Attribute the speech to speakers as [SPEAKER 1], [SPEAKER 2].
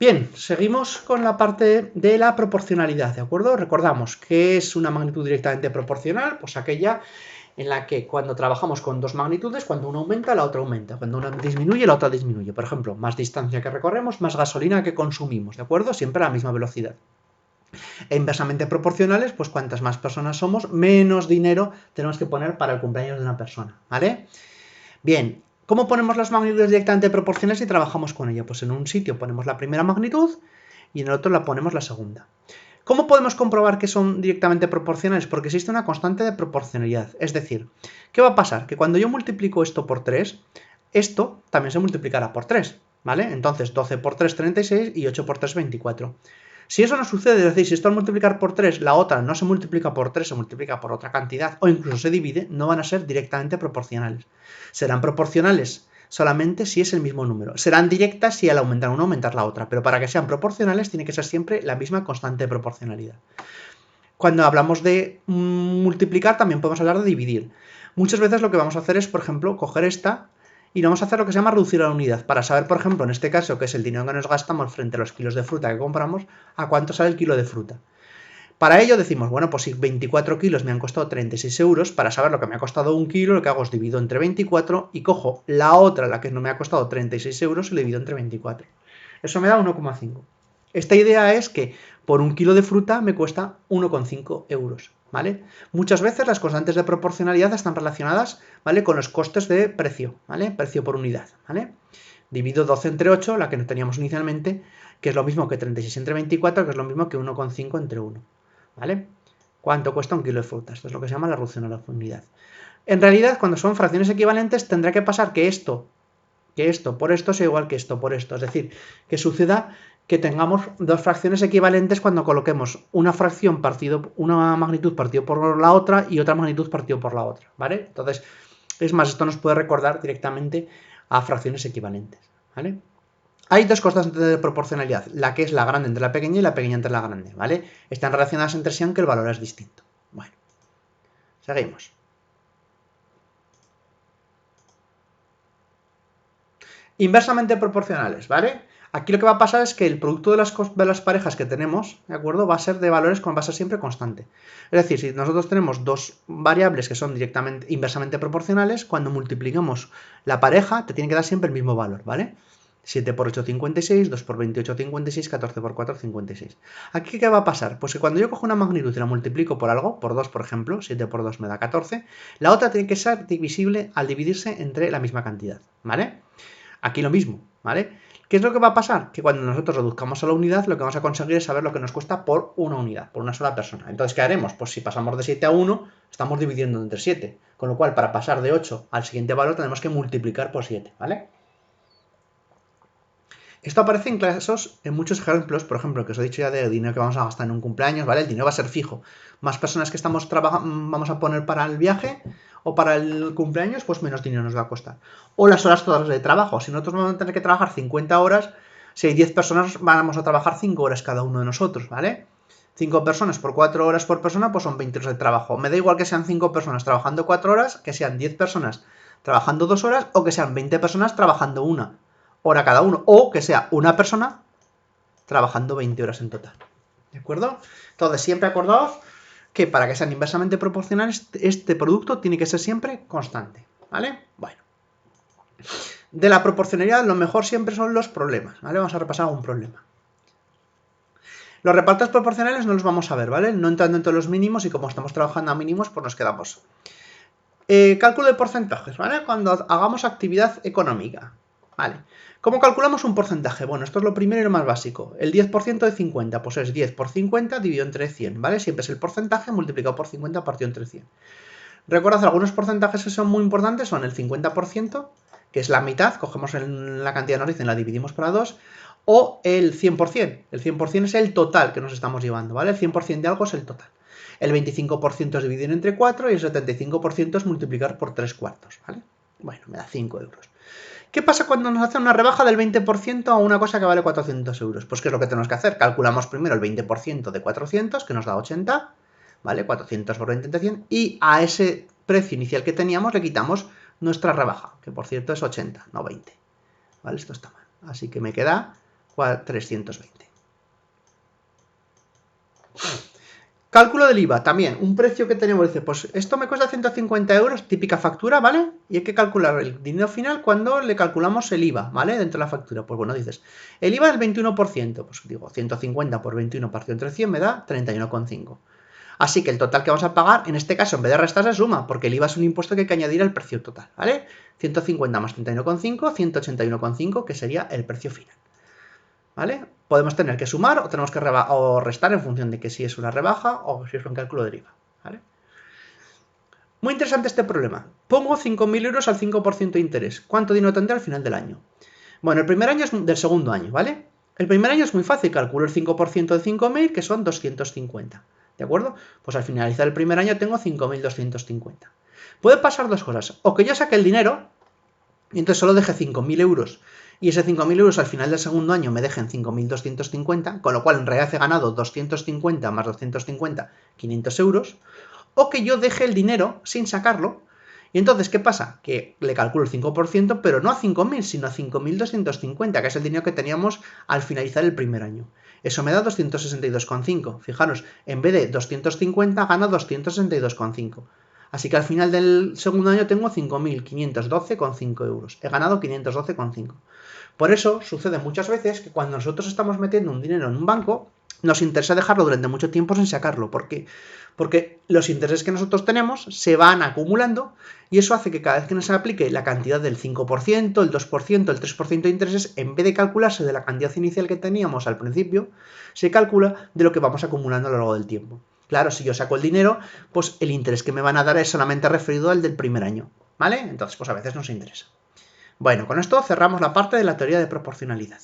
[SPEAKER 1] Bien, seguimos con la parte de la proporcionalidad, ¿de acuerdo? Recordamos que es una magnitud directamente proporcional, pues aquella en la que cuando trabajamos con dos magnitudes, cuando una aumenta, la otra aumenta. Cuando una disminuye, la otra disminuye. Por ejemplo, más distancia que recorremos, más gasolina que consumimos, ¿de acuerdo? Siempre a la misma velocidad. E inversamente proporcionales, pues cuantas más personas somos, menos dinero tenemos que poner para el cumpleaños de una persona, ¿vale? Bien, ¿cómo ponemos las magnitudes directamente proporcionales y trabajamos con ello? Pues en un sitio ponemos la primera magnitud y en el otro la ponemos la segunda. ¿Cómo podemos comprobar que son directamente proporcionales? Porque existe una constante de proporcionalidad. Es decir, ¿qué va a pasar? Que cuando yo multiplico esto por 3, esto también se multiplicará por 3, ¿vale? Entonces 12 por 3, 36 y 8 por 3, 24. Si eso no sucede, es decir, si esto al multiplicar por 3, la otra no se multiplica por 3, se multiplica por otra cantidad, o incluso se divide, no van a ser directamente proporcionales. Serán proporcionales solamente si es el mismo número. Serán directas si al aumentar una aumentar la otra, pero para que sean proporcionales tiene que ser siempre la misma constante de proporcionalidad. Cuando hablamos de multiplicar también podemos hablar de dividir. Muchas veces lo que vamos a hacer es, por ejemplo, coger esta y vamos a hacer lo que se llama reducir a la unidad, para saber, por ejemplo, en este caso, que es el dinero que nos gastamos frente a los kilos de fruta que compramos, a cuánto sale el kilo de fruta. Para ello decimos, bueno, pues si 24 kilos me han costado 36 euros, para saber lo que me ha costado un kilo, lo que hago es divido entre 24 y cojo la otra, la que no me ha costado 36 euros, y lo divido entre 24. Eso me da 1,5. Esta idea es que por un kilo de fruta me cuesta 1,5 euros, ¿vale? Muchas veces las constantes de proporcionalidad están relacionadas, ¿vale?, con los costes de precio, ¿vale? Precio por unidad, ¿vale? Divido 12 entre 8, la que no teníamos inicialmente, que es lo mismo que 36 entre 24, que es lo mismo que 1,5 entre 1, ¿vale? ¿Cuánto cuesta un kilo de fruta? Esto es lo que se llama la reducción a la unidad. En realidad, cuando son fracciones equivalentes, tendrá que pasar que esto por esto sea igual que esto por esto. Es decir, que suceda que tengamos dos fracciones equivalentes cuando coloquemos una fracción partido, una magnitud partido por la otra y otra magnitud partido por la otra, ¿vale? Entonces, es más, esto nos puede recordar directamente a fracciones equivalentes, ¿vale? Hay dos constantes de proporcionalidad, la que es la grande entre la pequeña y la pequeña entre la grande, ¿vale? Están relacionadas entre sí aunque el valor es distinto. Bueno, seguimos. Inversamente proporcionales, ¿vale? Aquí lo que va a pasar es que el producto de las parejas que tenemos, ¿de acuerdo?, va a ser de valores va a ser siempre constante. Es decir, si nosotros tenemos dos variables que son directamente inversamente proporcionales, cuando multipliquemos la pareja te tiene que dar siempre el mismo valor, ¿vale? 7 por 8, 56, 2 por 28, 56, 14 por 4, 56. ¿Aquí qué va a pasar? Pues que cuando yo cojo una magnitud y la multiplico por algo, por 2 por ejemplo, 7 por 2 me da 14, la otra tiene que ser divisible al dividirse entre la misma cantidad, ¿vale? Aquí lo mismo, ¿vale? ¿Qué es lo que va a pasar? Que cuando nosotros reduzcamos a la unidad, lo que vamos a conseguir es saber lo que nos cuesta por una unidad, por una sola persona. Entonces, ¿qué haremos? Pues si pasamos de 7 a 1, estamos dividiendo entre 7. Con lo cual, para pasar de 8 al siguiente valor, tenemos que multiplicar por 7, ¿vale? Esto aparece en casos, en muchos ejemplos, por ejemplo, que os he dicho ya de dinero que vamos a gastar en un cumpleaños, ¿vale? El dinero va a ser fijo. Más personas que vamos a poner para el viaje o para el cumpleaños, pues menos dinero nos va a costar. O las horas todas de trabajo. Si nosotros vamos a tener que trabajar 50 horas, si hay 10 personas, vamos a trabajar 5 horas cada uno de nosotros, ¿vale? 5 personas por 4 horas por persona, pues son 20 horas de trabajo. Me da igual que sean 5 personas trabajando 4 horas, que sean 10 personas trabajando 2 horas o que sean 20 personas trabajando 1 hora cada uno, o que sea una persona trabajando 20 horas en total. ¿De acuerdo? Entonces, siempre acordaos que para que sean inversamente proporcionales, este producto tiene que ser siempre constante. ¿Vale? Bueno. De la proporcionalidad, lo mejor siempre son los problemas. ¿Vale? Vamos a repasar un problema. Los repartos proporcionales no los vamos a ver, ¿vale? No entrando entre los mínimos y como estamos trabajando a mínimos, pues nos quedamos. Cálculo de porcentajes, ¿vale? Cuando hagamos actividad económica. Vale. ¿Cómo calculamos un porcentaje? Bueno, esto es lo primero y lo más básico. El 10% de 50, pues es 10 por 50 dividido entre 100, ¿vale? Siempre es el porcentaje multiplicado por 50 partido entre 100. Recordad, algunos porcentajes que son muy importantes son el 50%, que es la mitad, cogemos la cantidad que nos dicen, la dividimos por 2, o el 100%. El 100% es el total que nos estamos llevando, ¿vale? El 100% de algo es el total. El 25% es dividir entre 4 y el 75% es multiplicar por 3 cuartos, ¿vale? Bueno, me da 5 euros. ¿Qué pasa cuando nos hacen una rebaja del 20% a una cosa que vale 400 euros? Pues ¿qué es lo que tenemos que hacer? Calculamos primero el 20% de 400, que nos da 80, ¿vale? 400 por 20 entre 100, y a ese precio inicial que teníamos le quitamos nuestra rebaja, que por cierto es 80, no 20. ¿Vale? Esto está mal. Así que me queda 320. Cálculo del IVA, también, un precio que tenemos, dice, pues esto me cuesta 150 euros, típica factura, ¿vale? Y hay que calcular el dinero final cuando le calculamos el IVA, ¿vale? Dentro de la factura, pues bueno, dices, el IVA es 21%, pues digo, 150 por 21 partido entre 100 me da 31,5. Así que el total que vamos a pagar, en este caso, en vez de restar, se suma, porque el IVA es un impuesto que hay que añadir al precio total, ¿vale? 150 más 31,5, 181,5, que sería el precio final. ¿Vale? Podemos tener que sumar o tenemos que restar en función de que si es una rebaja o si es un cálculo de IVA. ¿Vale? Muy interesante este problema. Pongo 5.000 euros al 5% de interés. ¿Cuánto dinero tendré al final del año? Bueno, el primer año es del segundo año, ¿vale? El primer año es muy fácil, calculo el 5% de 5.000, que son 250. ¿De acuerdo? Pues al finalizar el primer año tengo 5.250. Puede pasar dos cosas. O que yo saque el dinero y entonces solo deje 5.000 euros y ese 5.000 euros al final del segundo año me dejen 5.250, con lo cual en realidad he ganado 250 más 250, 500 euros, o que yo deje el dinero sin sacarlo, y entonces, ¿qué pasa? Que le calculo el 5%, pero no a 5.000, sino a 5.250, que es el dinero que teníamos al finalizar el primer año. Eso me da 262,5. Fijaros, en vez de 250, gana 262,5. Así que al final del segundo año tengo 5.512,5 euros. He ganado 512,5. Por eso sucede muchas veces que cuando nosotros estamos metiendo un dinero en un banco, nos interesa dejarlo durante mucho tiempo sin sacarlo. ¿Por qué? Porque los intereses que nosotros tenemos se van acumulando y eso hace que cada vez que nos aplique la cantidad del 5%, el 2%, el 3% de intereses, en vez de calcularse de la cantidad inicial que teníamos al principio, se calcula de lo que vamos acumulando a lo largo del tiempo. Claro, si yo saco el dinero, pues el interés que me van a dar es solamente referido al del primer año, ¿vale? Entonces, pues a veces nos interesa. Bueno, con esto cerramos la parte de la teoría de proporcionalidad.